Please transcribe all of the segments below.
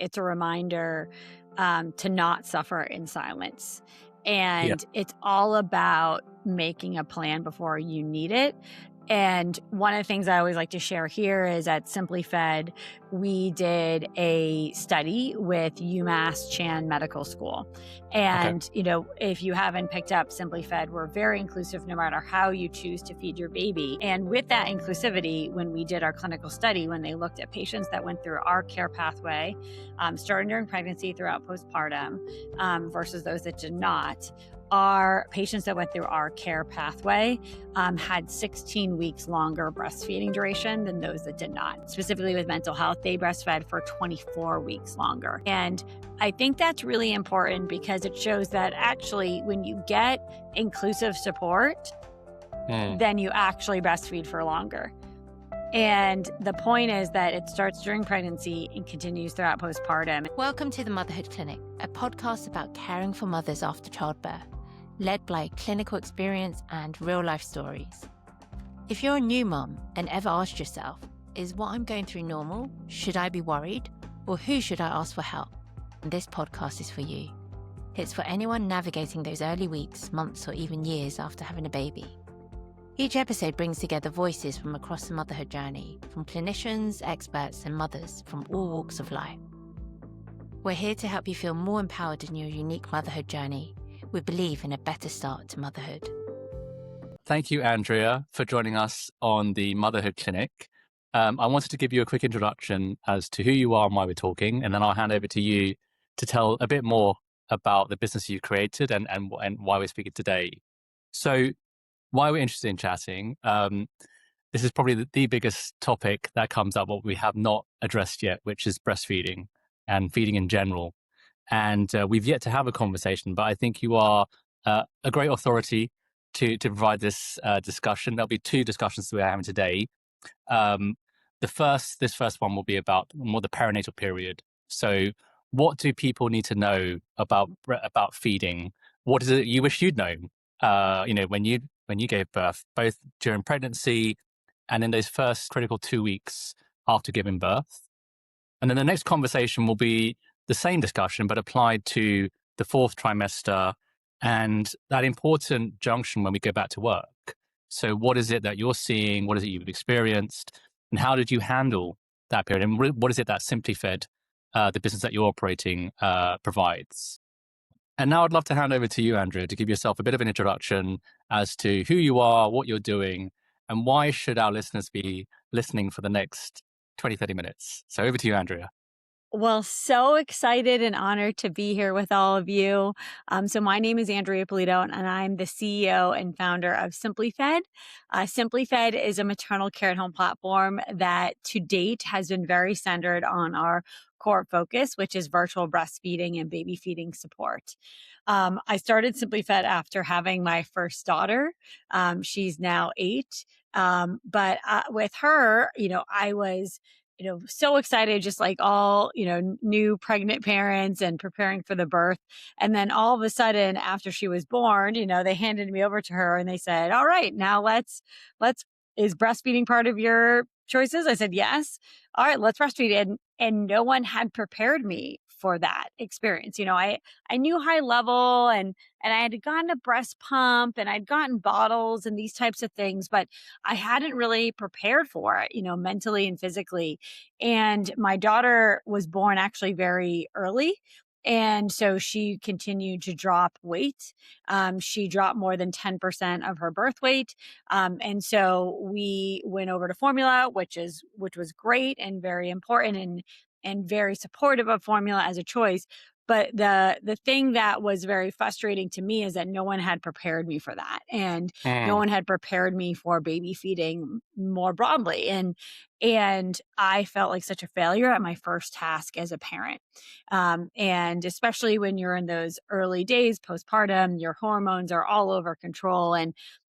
it's a reminder to not suffer in silence. Yeah. And it's all about making a plan before you need it. And one of the things I always like to share here is at SimpliFed, we did a study with UMass Chan Medical School. Okay. And, if you haven't picked up SimpliFed, we're very inclusive no matter how you choose to feed your baby. And with that inclusivity, when we did our clinical study, when they looked at patients that went through our care pathway, starting during pregnancy throughout postpartum, versus those that did not, our patients that went through our care pathway had 16 weeks longer breastfeeding duration than those that did not. Specifically with mental health, they breastfed for 24 weeks longer. And I think that's really important because it shows that actually when you get inclusive support, then you actually breastfeed for longer. And the point is that it starts during pregnancy and continues throughout postpartum. Welcome to the Motherhood Clinic, a podcast about caring for mothers after childbirth, led by clinical experience and real-life stories. If you're a new mom and ever asked yourself, is what I'm going through normal? Should I be worried? Or who should I ask for help? This podcast is for you. It's for anyone navigating those early weeks, months, or even years after having a baby. Each episode brings together voices from across the motherhood journey, from clinicians, experts, and mothers from all walks of life. We're here to help you feel more empowered in your unique motherhood journey. We believe in a better start to motherhood. Thank you, Andrea, for joining us on the Motherhood Clinic. I wanted to give you a quick introduction as to who you are and why we're talking, and then I'll hand over to you to tell a bit more about the business you created and why we're speaking today. So why we're interested in chatting, this is probably the biggest topic that comes up, what we have not addressed yet, which is breastfeeding and feeding in general. And we've yet to have a conversation, but I think you are a great authority to provide this discussion. There'll be two discussions we're having today. This first one will be about more the perinatal period. So what do people need to know about feeding? What is it you wish you'd known, when you gave birth, both during pregnancy and in those first critical 2 weeks after giving birth? And then the next conversation will be the same discussion, but applied to the fourth trimester and that important junction when we go back to work. So what is it that you're seeing? What is it you've experienced? And how did you handle that period? And what is it that SimpliFed, the business that you're operating, provides? And now I'd love to hand over to you, Andrea, to give yourself a bit of an introduction as to who you are, what you're doing, and why should our listeners be listening for the next 20, 30 minutes. So over to you, Andrea. Well, so excited and honored to be here with all of you. So my name is Andrea Ippolito, and I'm the CEO and founder of SimpliFed. SimpliFed is a maternal care at home platform that to date has been very centered on our core focus, which is virtual breastfeeding and baby feeding support. I started SimpliFed after having my first daughter. She's now 8. But with her, I was so excited, just like all, new pregnant parents and preparing for the birth. And then all of a sudden, after she was born, they handed me over to her and they said, all right, now is breastfeeding part of your choices? I said, yes. All right, let's breastfeed. And no one had prepared me for that experience. I knew high level and I had gotten a breast pump and I'd gotten bottles and these types of things, but I hadn't really prepared for it, mentally and physically. And my daughter was born actually very early. And so she continued to drop weight. She dropped more than 10% of her birth weight. And so we went over to formula, which was great and very important and very supportive of formula as a choice. But the thing that was very frustrating to me is that no one had prepared me for that. And no one had prepared me for baby feeding more broadly. And I felt like such a failure at my first task as a parent. And especially when you're in those early days, postpartum, your hormones are all over control.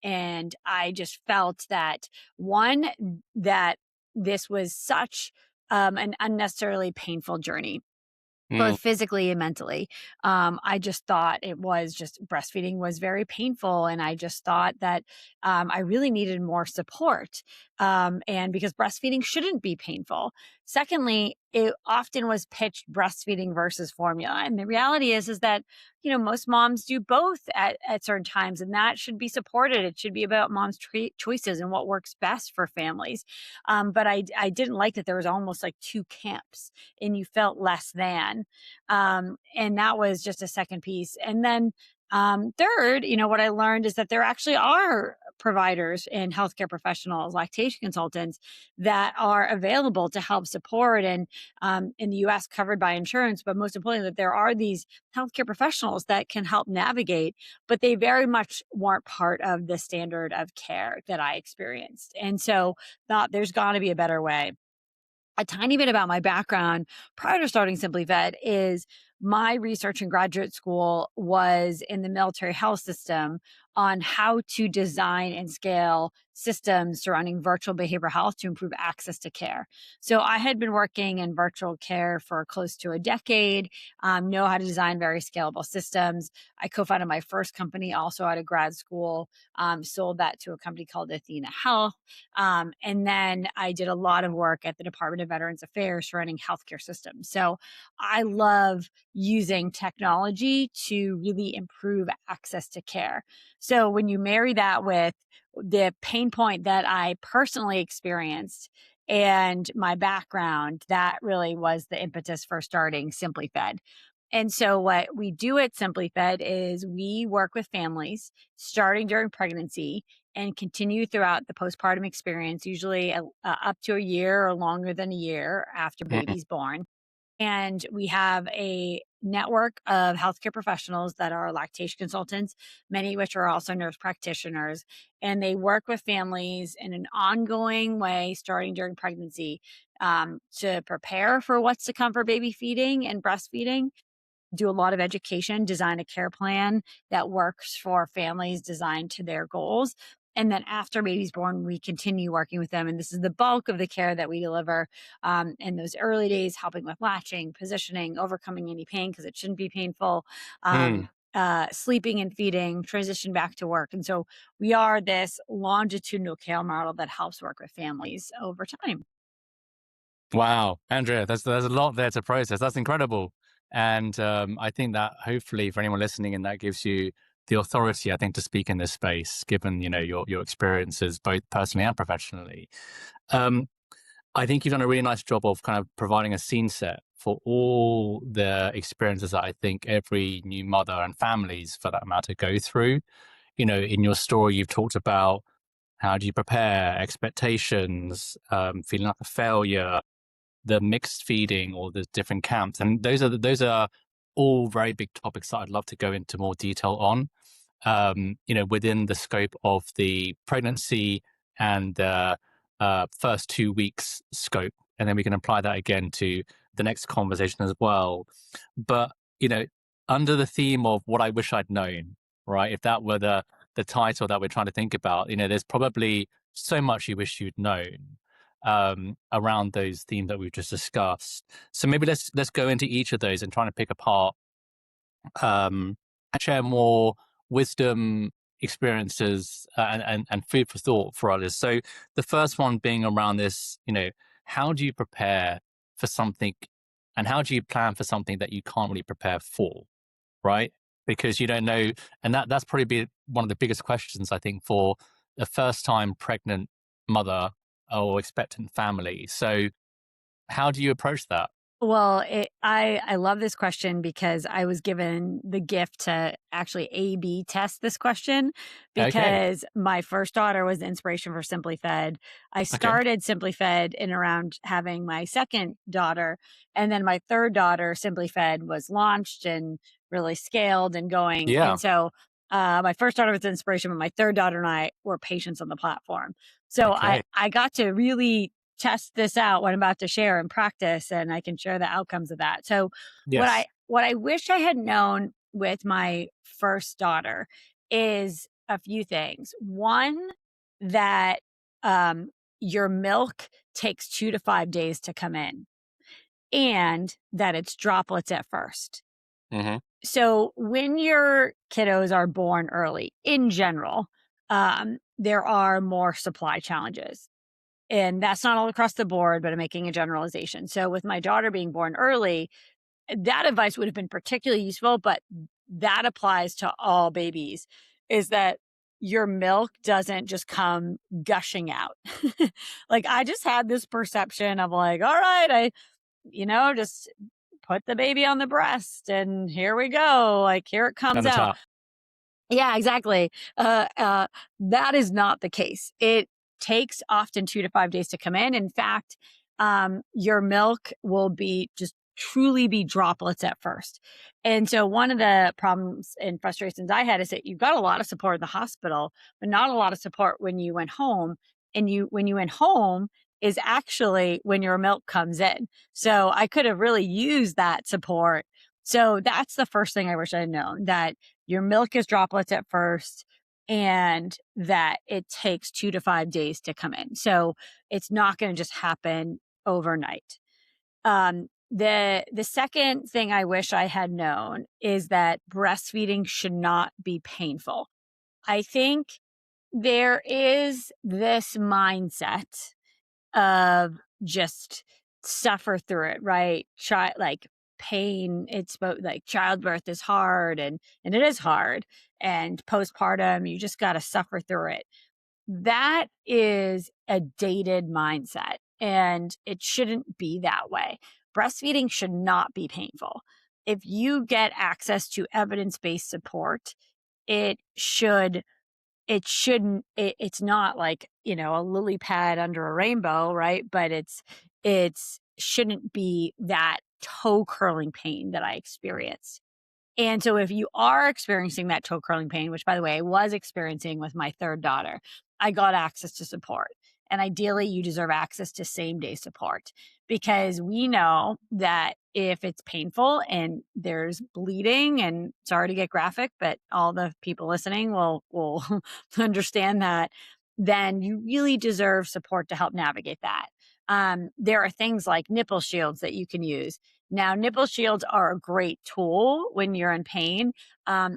And I just felt that that this was such an unnecessarily painful journey, both physically and mentally. I just thought breastfeeding was very painful. And I just thought that I really needed more support. And because breastfeeding shouldn't be painful. Secondly, it often was pitched breastfeeding versus formula. And the reality is that, most moms do both at certain times, and that should be supported. It should be about moms' choices and what works best for families. But I didn't like that there was almost like two camps and you felt less than. And that was just a second piece. And then third, what I learned is that there actually are providers and healthcare professionals, lactation consultants that are available to help support and in the US covered by insurance. But most importantly, that there are these healthcare professionals that can help navigate, but they very much weren't part of the standard of care that I experienced. And so thought there's got to be a better way. A tiny bit about my background prior to starting SimpliFed is my research in graduate school was in the military health system on how to design and scale systems surrounding virtual behavioral health to improve access to care. So I had been working in virtual care for close to a decade, know how to design very scalable systems. I co-founded my first company also out of grad school, sold that to a company called Athena Health. And then I did a lot of work at the Department of Veterans Affairs surrounding healthcare systems. So I love using technology to really improve access to care. So when you marry that with the pain point that I personally experienced and my background, that really was the impetus for starting SimpliFed. And so what we do at SimpliFed is we work with families starting during pregnancy and continue throughout the postpartum experience, usually up to a year or longer than a year after Mm. baby's born. And we have a network of healthcare professionals that are lactation consultants, many of which are also nurse practitioners. And they work with families in an ongoing way, starting during pregnancy, to prepare for what's to come for baby feeding and breastfeeding, do a lot of education, design a care plan that works for families designed to their goals. And then after baby's born, we continue working with them. And this is the bulk of the care that we deliver in those early days, helping with latching, positioning, overcoming any pain because it shouldn't be painful, Mm. sleeping and feeding, transition back to work. And so we are this longitudinal care model that helps work with families over time. Wow, Andrea, there's a lot there to process. That's incredible. And I think that hopefully for anyone listening, and that gives you the authority, I think, to speak in this space, given, your experiences, both personally and professionally. Um, I think you've done a really nice job of kind of providing a scene set for all the experiences that I think every new mother and families, for that matter, go through. In your story, you've talked about how do you prepare, expectations, feeling like a failure, the mixed feeding or the different camps, and those are all very big topics that I'd love to go into more detail on. Within the scope of the pregnancy and the first 2 weeks scope, and then we can apply that again to the next conversation as well. But you know, under the theme of what I wish I'd known, right? If that were the title that we're trying to think about, there's probably so much you wish you'd known around those themes that we've just discussed. So maybe let's go into each of those and trying to pick apart and share more wisdom, experiences, and food for thought for others. So the first one being around this, how do you prepare for something, and how do you plan for something that you can't really prepare for, right? Because you don't know, and that's probably be one of the biggest questions I think for a first time pregnant mother or expectant family. So how do you approach that? Well, I love this question because I was given the gift to actually A/B test this question Okay. because my first daughter was the inspiration for SimpliFed. I Okay. started SimpliFed in around having my second daughter, and then my third daughter, SimpliFed, was launched and really scaled and going. Yeah. And so my first daughter was the inspiration, but my third daughter and I were patients on the platform. So I, Okay. I got to really test this out what I'm about to share in practice, and I can share the outcomes of that. So Yes. what I wish I had known with my first daughter is a few things. One, that um, your milk takes 2 to 5 days to come in, and that it's droplets at first. Hmm. So when your kiddos are born early, in general, there are more supply challenges. And that's not all across the board, but I'm making a generalization. So with my daughter being born early, that advice would have been particularly useful, but that applies to all babies, is that your milk doesn't just come gushing out. Like, I just had this perception of like, all right, just put the baby on the breast and here we go. Like, here it comes At the out. top. Yeah, exactly. That is not the case. It takes often 2 to 5 days to come in. In fact, your milk will be just truly be droplets at first. And so one of the problems and frustrations I had is that you got a lot of support in the hospital, but not a lot of support when you went home. And when you went home is actually when your milk comes in. So I could have really used that support. So that's the first thing I wish I'd known, that your milk is droplets at first and that it takes 2 to 5 days to come in. So it's not going to just happen overnight. The second thing I wish I had known is that breastfeeding should not be painful. I think there is this mindset of just suffer through it, right? Like pain, it's both like childbirth is hard and it is hard. And postpartum, you just got to suffer through it. That is a dated mindset and it shouldn't be that way. Breastfeeding should not be painful. If you get access to evidence-based support, it should it's not like, a lily pad under a rainbow, right? But it's shouldn't be that toe curling pain that I experienced. And so if you are experiencing that toe curling pain, which by the way, I was experiencing with my third daughter, I got access to support. And ideally, you deserve access to same day support because we know that if it's painful and there's bleeding, and sorry to get graphic, but all the people listening will understand that, then you really deserve support to help navigate that. There are things like nipple shields that you can use. Now, nipple shields are a great tool when you're in pain.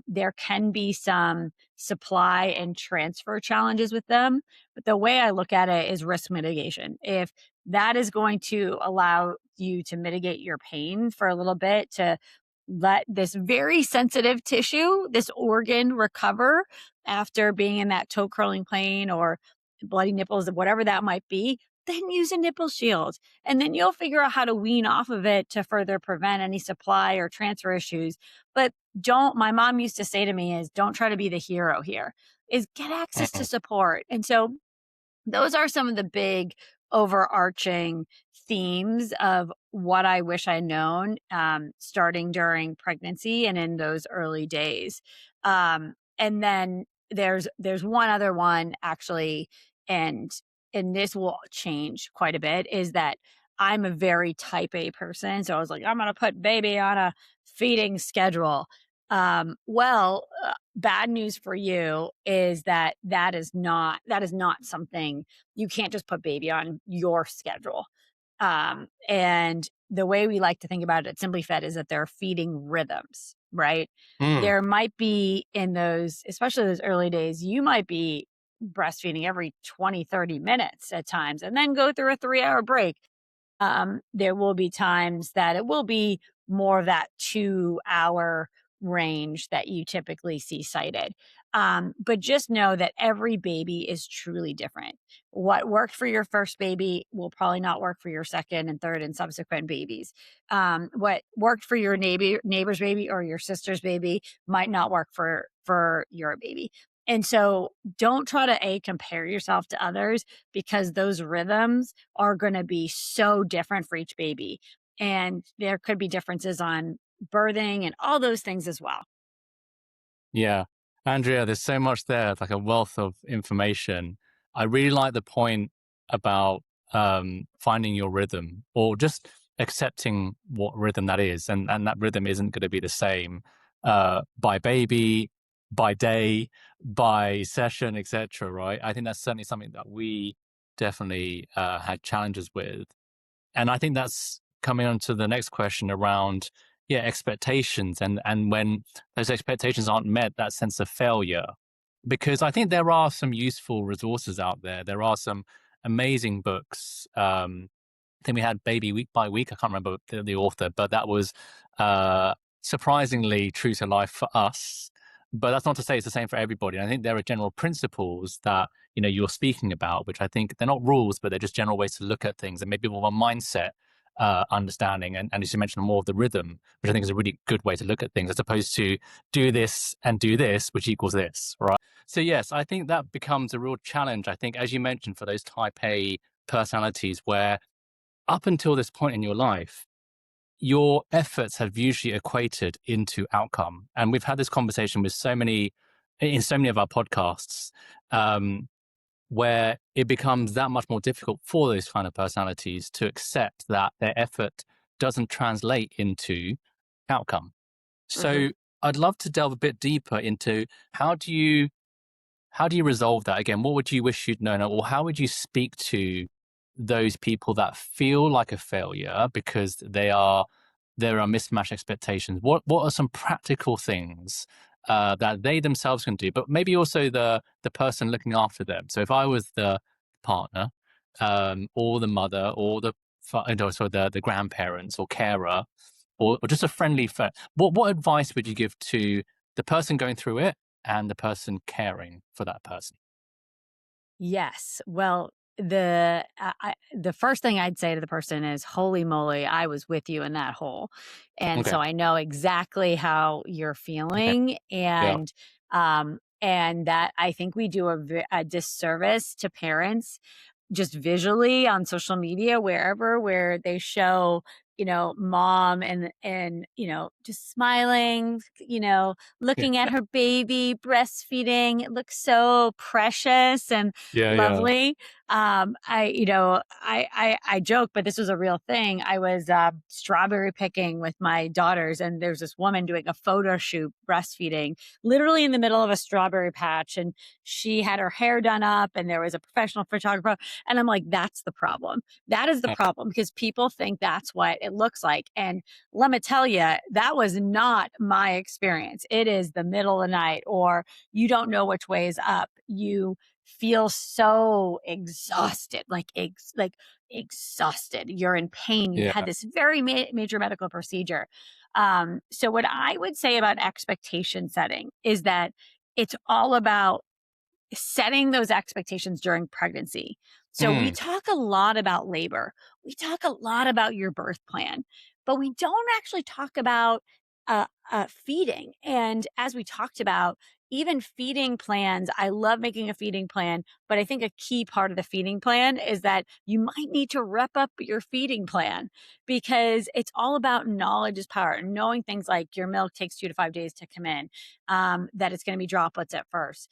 There can be some supply and transfer challenges with them, but the way I look at it is risk mitigation. If that is going to allow you to mitigate your pain for a little bit, to let this very sensitive tissue, this organ, recover after being in that toe curling pain or bloody nipples, whatever that might be, then use a nipple shield. And then you'll figure out how to wean off of it to further prevent any supply or transfer issues. But my mom used to say to me is, don't try to be the hero here, is get access to Mm. support. And so those are some of the big overarching themes of what I wish I'd known, starting during pregnancy and in those early days. And then there's one other one actually, and this will change quite a bit, is that I'm a very type A person. So I was like, I'm going to put baby on a feeding schedule. Bad news for you is that is not something you can't just put baby on your schedule. And the way we like to think about it at SimpliFed is that there are feeding rhythms, right? Mm. There might be in those, especially those early days, you might be breastfeeding every 20, 30 minutes at times and then go through a 3-hour break. There will be times that it will be more of that 2-hour range that you typically see cited. But just know that every baby is truly different. What worked for your first baby will probably not work for your second and third and subsequent babies. What worked for your neighbor's baby or your sister's baby might not work for your baby. And so don't try to compare yourself to others, because those rhythms are going to be so different for each baby. And there could be differences on birthing and all those things as well. Yeah. Andrea, there's so much there, like a wealth of information. I really like the point about finding your rhythm, or just accepting what rhythm that is. And that rhythm isn't going to be the same by baby, by day, by session, etc. Right? I think that's certainly something that we definitely had challenges with. And I think that's coming on to the next question around, expectations, and when those expectations aren't met, that sense of failure. Because I think there are some useful resources out there. There are some amazing books. I think we had Baby Week by Week. I can't remember the author, but that was surprisingly true to life for us. But that's not to say it's the same for everybody. And I think there are general principles that you're speaking about, which I think they're not rules, but they're just general ways to look at things, and maybe more of a mindset understanding. And as you mentioned, more of the rhythm, which I think is a really good way to look at things, as opposed to do this and do this, which equals this, right? So yes, I think that becomes a real challenge. I think, as you mentioned, for those type A personalities, where up until this point in your life, your efforts have usually equated into outcome. And we've had this conversation with in so many of our podcasts, where it becomes that much more difficult for those kind of personalities to accept that their effort doesn't translate into outcome. So I'd love to delve a bit deeper into how do you resolve that? Again, what would you wish you'd known, or how would you speak to those people that feel like a failure because there are mismatched expectations? What are some practical things that they themselves can do, but maybe also the person looking after them? So if I was the partner, or the mother, or the grandparents or carer, or just a friendly friend, what advice would you give to the person going through it and the person caring for that person? Yes. Well, the first thing I'd say to the person is, "Holy moly, I was with you in that hole." And Okay. so I know exactly how you're Okay. feeling, Yeah. and that I think we do a disservice to parents just visually on social media, where they show, mom and just smiling, Yeah. looking at her baby breastfeeding. It looks so precious and Yeah. Yeah. lovely. I joke, but this was a real thing. I was strawberry picking with my daughters, and there's this woman doing a photo shoot breastfeeding, literally in the middle of a strawberry patch, and she had her hair done up, and there was a professional photographer. And I'm like, that's the problem. That is the problem, because people think that's what it looks like. And let me tell you, that was not my experience. It is the middle of the night, or you don't know which way is up. You feel so exhausted, like exhausted. You're in pain. You've had Yeah. this very major medical procedure. So what I would say about expectation setting is that it's all about setting those expectations during pregnancy. So we Mm. talk a lot about labor. We talk a lot about your birth plan, but we don't actually talk about feeding. And as we talked about, even feeding plans, I love making a feeding plan, but I think a key part of the feeding plan is that you might need to rep up your feeding plan, because it's all about knowledge is power. Knowing things like your milk takes 2 to 5 days to come in, that it's going to be droplets at first,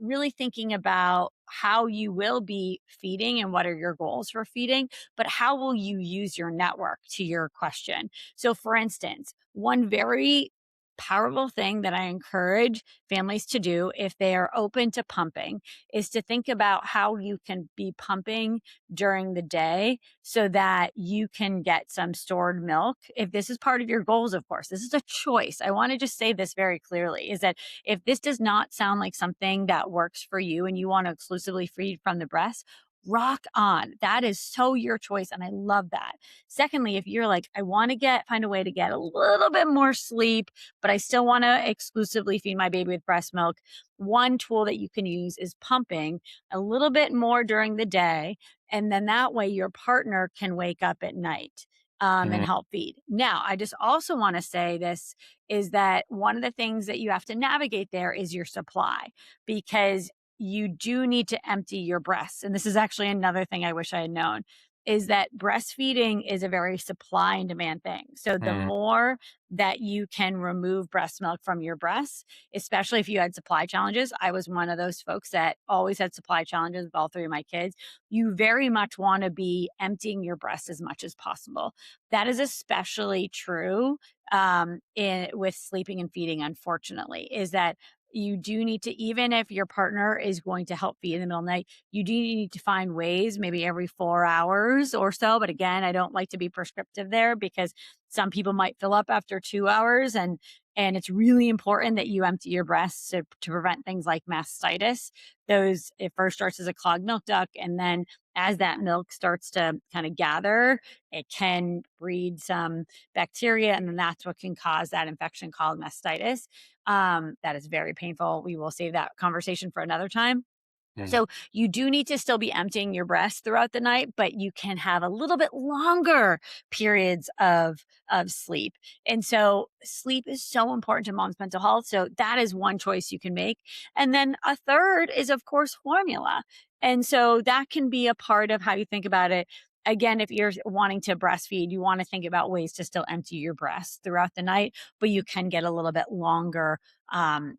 really thinking about how you will be feeding and what are your goals for feeding, but how will you use your network, to your question. So, for instance, one very powerful thing that I encourage families to do if they are open to pumping is to think about how you can be pumping during the day so that you can get some stored milk. If this is part of your goals, of course, this is a choice. I want to just say this very clearly, is that if this does not sound like something that works for you and you want to exclusively feed from the breast, rock on. That is so your choice. And I love that. Secondly, if you're like, I want to find a way to get a little bit more sleep, but I still want to exclusively feed my baby with breast milk, one tool that you can use is pumping a little bit more during the day. And then that way your partner can wake up at night. And Mm. help feed. Now, I just also want to say this is that one of the things that you have to navigate there is your supply, because you do need to empty your breasts. And this is actually another thing I wish I had known, is that breastfeeding is a very supply and demand thing. So the Mm. more that you can remove breast milk from your breasts, especially if you had supply challenges. I was one of those folks that always had supply challenges with all three of my kids. You very much want to be emptying your breasts as much as possible. That is especially true with sleeping and feeding, unfortunately, is that you do need to, even if your partner is going to help feed in the middle of the night, you do need to find ways, maybe every 4 hours or so. But again, I don't like to be prescriptive there, because some people might fill up after 2 hours, and And it's really important that you empty your breasts to prevent things like mastitis. It first starts as a clogged milk duct. And then as that milk starts to kind of gather, it can breed some bacteria. And then that's what can cause that infection called mastitis. That is very painful. We will save that conversation for another time. Mm. So you do need to still be emptying your breast throughout the night, but you can have a little bit longer periods of sleep. And so sleep is so important to mom's mental health. So that is one choice you can make. And then a third is, of course, formula. And so that can be a part of how you think about it. Again, if you're wanting to breastfeed, you want to think about ways to still empty your breast throughout the night, but you can get a little bit longer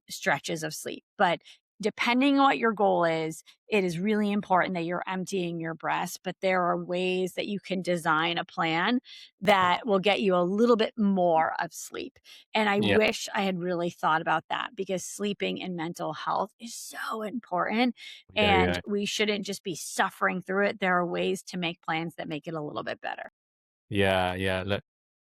stretches of sleep. But depending on what your goal is, it is really important that you're emptying your breast, but there are ways that you can design a plan that will get you a little bit more of sleep. And I Yeah, wish I had really thought about that because sleeping and mental health is so important yeah, and yeah. we shouldn't just be suffering through it. There are ways to make plans that make it a little bit better. Yeah, yeah. Look,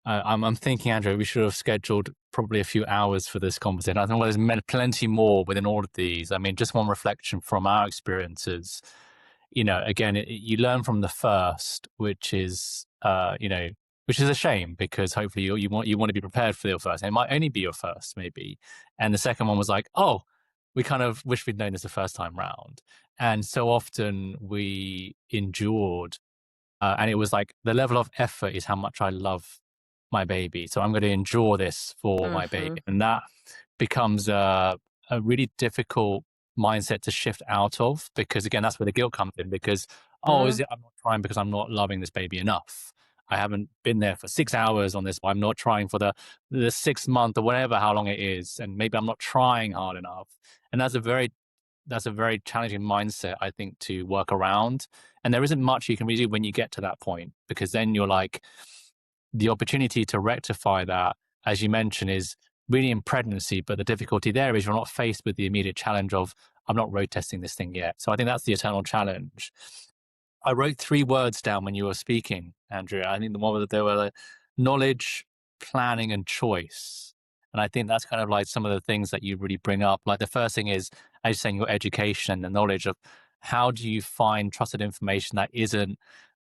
I'm thinking, Andrew, we should have scheduled probably a few hours for this conversation. I think there's plenty more within all of these. I mean, just one reflection from our experiences. Again, you learn from the first, which is, which is a shame because hopefully you want to be prepared for your first. And it might only be your first, maybe. And the second one was like, oh, we kind of wish we'd known this the first time round. And so often we endured and it was like the level of effort is how much I love my baby. So I'm going to endure this for my Mhm. baby. And that becomes a really difficult mindset to shift out of because, again, that's where the guilt comes in because, oh, is Mhm. it I'm not trying because I'm not loving this baby enough? I haven't been there for 6 hours on this. I'm not trying for the 6 month or whatever, how long it is. And maybe I'm not trying hard enough. And that's a very challenging mindset, I think, to work around. And there isn't much you can really do when you get to that point, because then you're like, the opportunity to rectify that, as you mentioned, is really in pregnancy. But the difficulty there is you're not faced with the immediate challenge of, I'm not road testing this thing yet. So I think that's the eternal challenge. I wrote 3 words down when you were speaking, Andrea. I think the one that there were knowledge, planning, and choice. And I think that's kind of like some of the things that you really bring up. Like the first thing is, as you're saying, your education and the knowledge of how do you find trusted information that isn't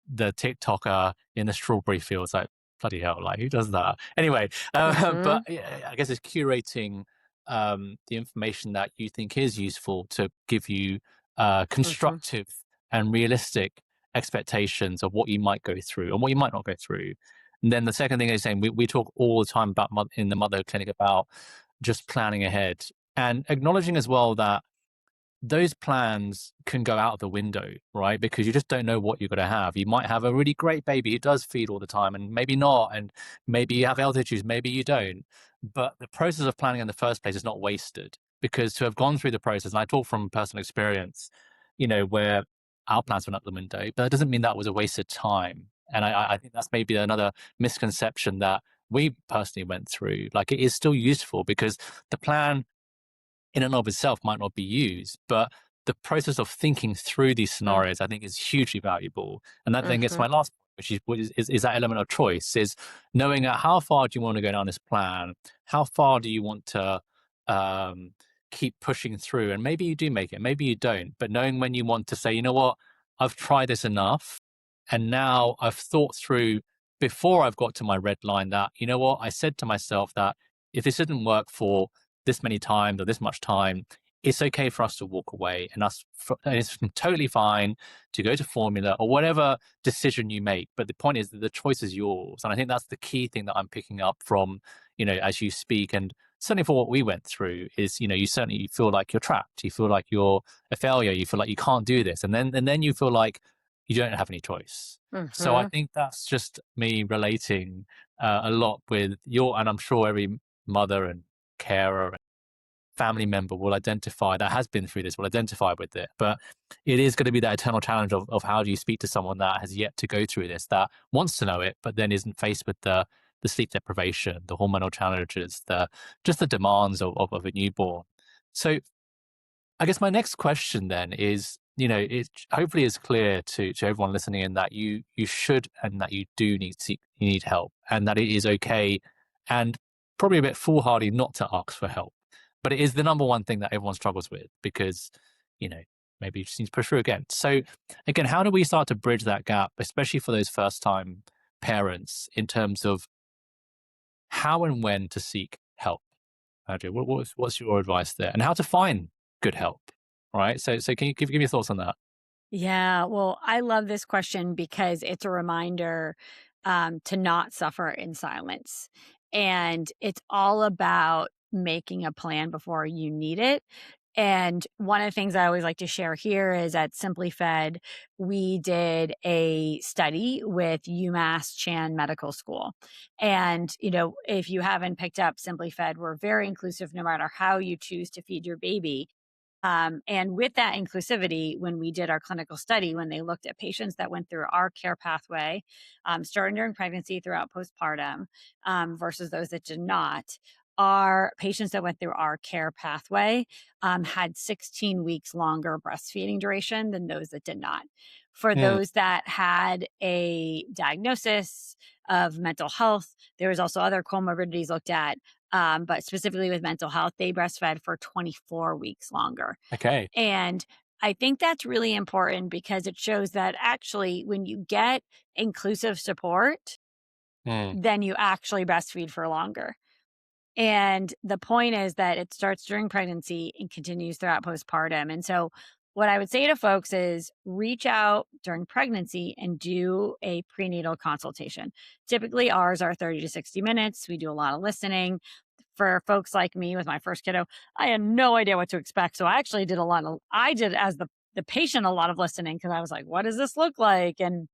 the TikToker in the strawberry fields. Like, bloody hell, like who does that? Anyway, but Mhm. yeah, I guess it's curating the information that you think is useful to give you Mhm. constructive and realistic expectations of what you might go through and what you might not go through. And then the second thing is saying we talk all the time about in the mother clinic about just planning ahead and acknowledging as well that those plans can go out of the window, right? Because you just don't know what you're going to have. You might have a really great baby who does feed all the time, and maybe not. And maybe you have health issues, maybe you don't. But the process of planning in the first place is not wasted because to have gone through the process, and I talk from personal experience, where our plans went out the window, but that doesn't mean that was a wasted time. And I think that's maybe another misconception that we personally went through. Like it is still useful because the plan in and of itself might not be used, but the process of thinking through these Mm. scenarios, I think, is hugely valuable. And that then gets to Mhm. my last point, which is that element of choice, is knowing that how far do you want to go down this plan? How far do you want to um, keep pushing through? And maybe you do make it, maybe you don't, but knowing when you want to say, you know what, I've tried this enough. And now I've thought through before I've got to my red line that, you know what, I said to myself that if this didn't work for this many times or this much time, it's okay for us to walk away and it's totally fine to go to formula or whatever decision you make. But the point is that the choice is yours. And I think that's the key thing that I'm picking up from, as you speak. And certainly for what we went through is, you certainly feel like you're trapped. You feel like you're a failure. You feel like you can't do this. And then you feel like you don't have any choice. So I Mhm. think that's just me relating a lot with and I'm sure every mother and carer and family member will identify that has been through this, will identify with it. But it is going to be that eternal challenge of how do you speak to someone that has yet to go through this, that wants to know it, but then isn't faced with the sleep deprivation, the hormonal challenges, the demands of a newborn. So I guess my next question then is, it hopefully is clear to everyone listening in that you should and that you do you need help and that it is okay. And probably a bit foolhardy not to ask for help. But it is the number one thing that everyone struggles with because, maybe you just need to push through again. So again, how do we start to bridge that gap, especially for those first time parents, in terms of how and when to seek help? Andrew, what's your advice there, and how to find good help? Right. So can you give me your thoughts on that? Yeah, well, I love this question because it's a reminder to not suffer in silence. And it's all about making a plan before you need it. And one of the things I always like to share here is at SimpliFed, we did a study with UMass Chan Medical School. And, if you haven't picked up SimpliFed, we're very inclusive no matter how you choose to feed your baby. And with that inclusivity, when we did our clinical study, when they looked at patients that went through our care pathway, starting during pregnancy throughout postpartum, versus those that did not, our patients that went through our care pathway had 16 weeks longer breastfeeding duration than those that did not. For Mm, those that had a diagnosis of mental health, there was also other comorbidities looked at, but specifically with mental health, they breastfed for 24 weeks longer. okay. And I think that's really important because it shows that actually, when you get inclusive support, Mm, then you actually breastfeed for longer. And the point is that it starts during pregnancy and continues throughout postpartum. And so, what I would say to folks is reach out during pregnancy and do a prenatal consultation. Typically, ours are 30 to 60 minutes. We do a lot of listening. For folks like me with my first kiddo, I had no idea what to expect. So, I actually did I did as the patient, a lot of listening because I was like, what does this look like? And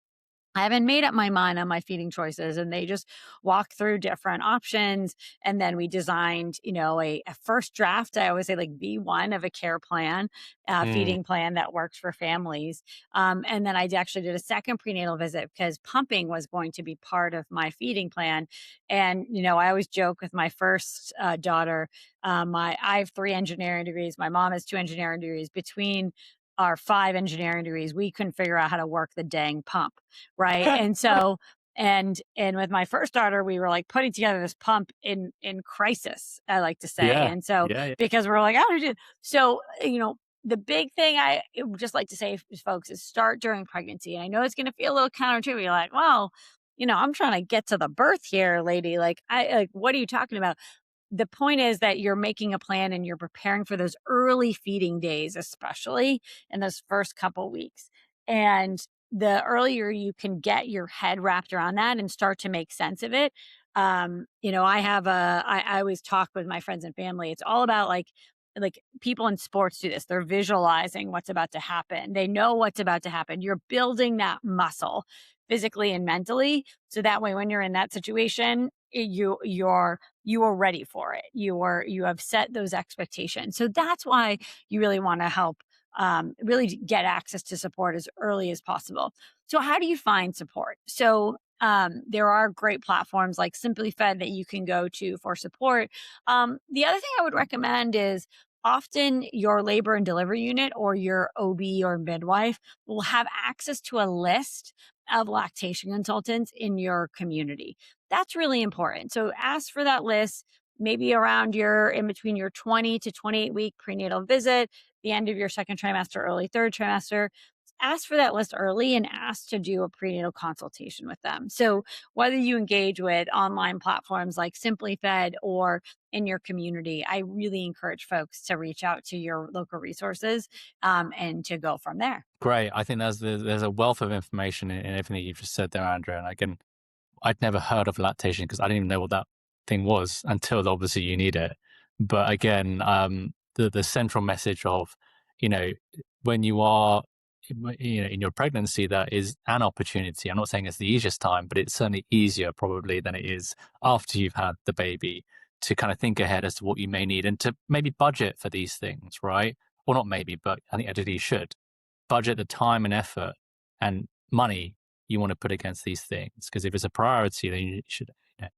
I haven't made up my mind on my feeding choices, and they just walk through different options. And then we designed, a first draft. I always say like B1 of a care plan, mm, feeding plan that works for families. And then I actually did a second prenatal visit because pumping was going to be part of my feeding plan. And, I always joke with my first daughter, I have 3 engineering degrees. My mom has 2 engineering degrees. Between our 5 engineering degrees, we couldn't figure out how to work the dang pump. Right. And so, and with my first daughter, we were like putting together this pump in crisis, I like to say. yeah. And so, Yeah. Yeah. because we're like, oh, so, the big thing I would just like to say to folks is start during pregnancy. And I know it's going to feel a little counterintuitive. You're like, well, I'm trying to get to the birth here, lady. What are you talking about? The point is that you're making a plan and you're preparing for those early feeding days, especially in those first couple weeks. And the earlier you can get your head wrapped around that and start to make sense of it. I always talk with my friends and family. It's all about like people in sports do this. They're visualizing what's about to happen. They know what's about to happen. You're building that muscle physically and mentally. So that way, when you're in that situation, you are ready for it. You have set those expectations. So that's why you really want to help really get access to support as early as possible. So how do you find support? So there are great platforms like SimpliFed that you can go to for support. The other thing I would recommend is often your labor and delivery unit or your OB or midwife will have access to a list of lactation consultants in your community. That's really important. So ask for that list maybe around in between your 20 to 28-week prenatal visit, the end of your second trimester, early third trimester. Ask for that list early and ask to do a prenatal consultation with them. So whether you engage with online platforms like SimpliFed or in your community, I really encourage folks to reach out to your local resources and to go from there. Great. I think there's a wealth of information in everything that you've just said there, Andrea. And again, I'd never heard of lactation because I didn't even know what that thing was until obviously you need it. But again, the central message of, you know, when you are, in your pregnancy, that is an opportunity. I'm not saying it's the easiest time, but it's certainly easier probably than it is after you've had the baby to kind of think ahead as to what you may need and to maybe budget for these things, right? Or not maybe, but I think ideally you should budget the time and effort and money you want to put against these things, because if it's a priority, then you should. You know.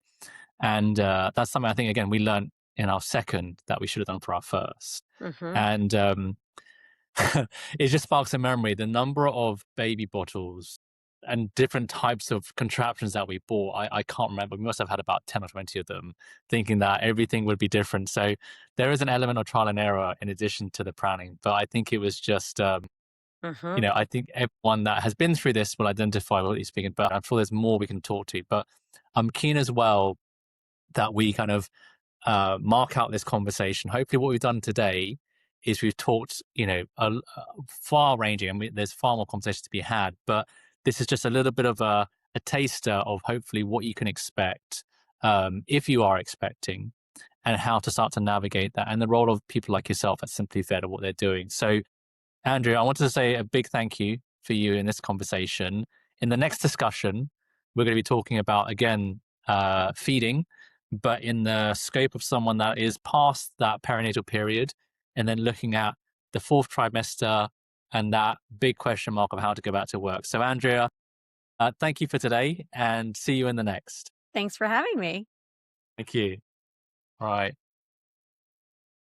And that's something I think again we learned in our second that we should have done for our first. Hmm. And it just sparks a memory. The number of baby bottles and different types of contraptions that we bought. I can't remember. We must have had about 10 or 20 of them, thinking that everything would be different. So there is an element of trial and error in addition to the planning. But I think it was just, I think everyone that has been through this will identify what you're speaking about. I'm sure there's more we can talk to, but I'm keen as well that we kind of mark out this conversation. Hopefully what we've done today is we've talked, far ranging. I mean, there's far more conversations to be had, but this is just a little bit of a taster of hopefully what you can expect if you are expecting, and how to start to navigate that, and the role of people like yourself at SimpliFed and what they're doing. So Andrea, I wanted to say a big thank you for you in this conversation. In the next discussion, we're going to be talking about, again, feeding, but in the scope of someone that is past that perinatal period, and then looking at the fourth trimester and that big question mark of how to go back to work. So Andrea, thank you for today, and see you in the next. Thanks for having me. Thank you. All right.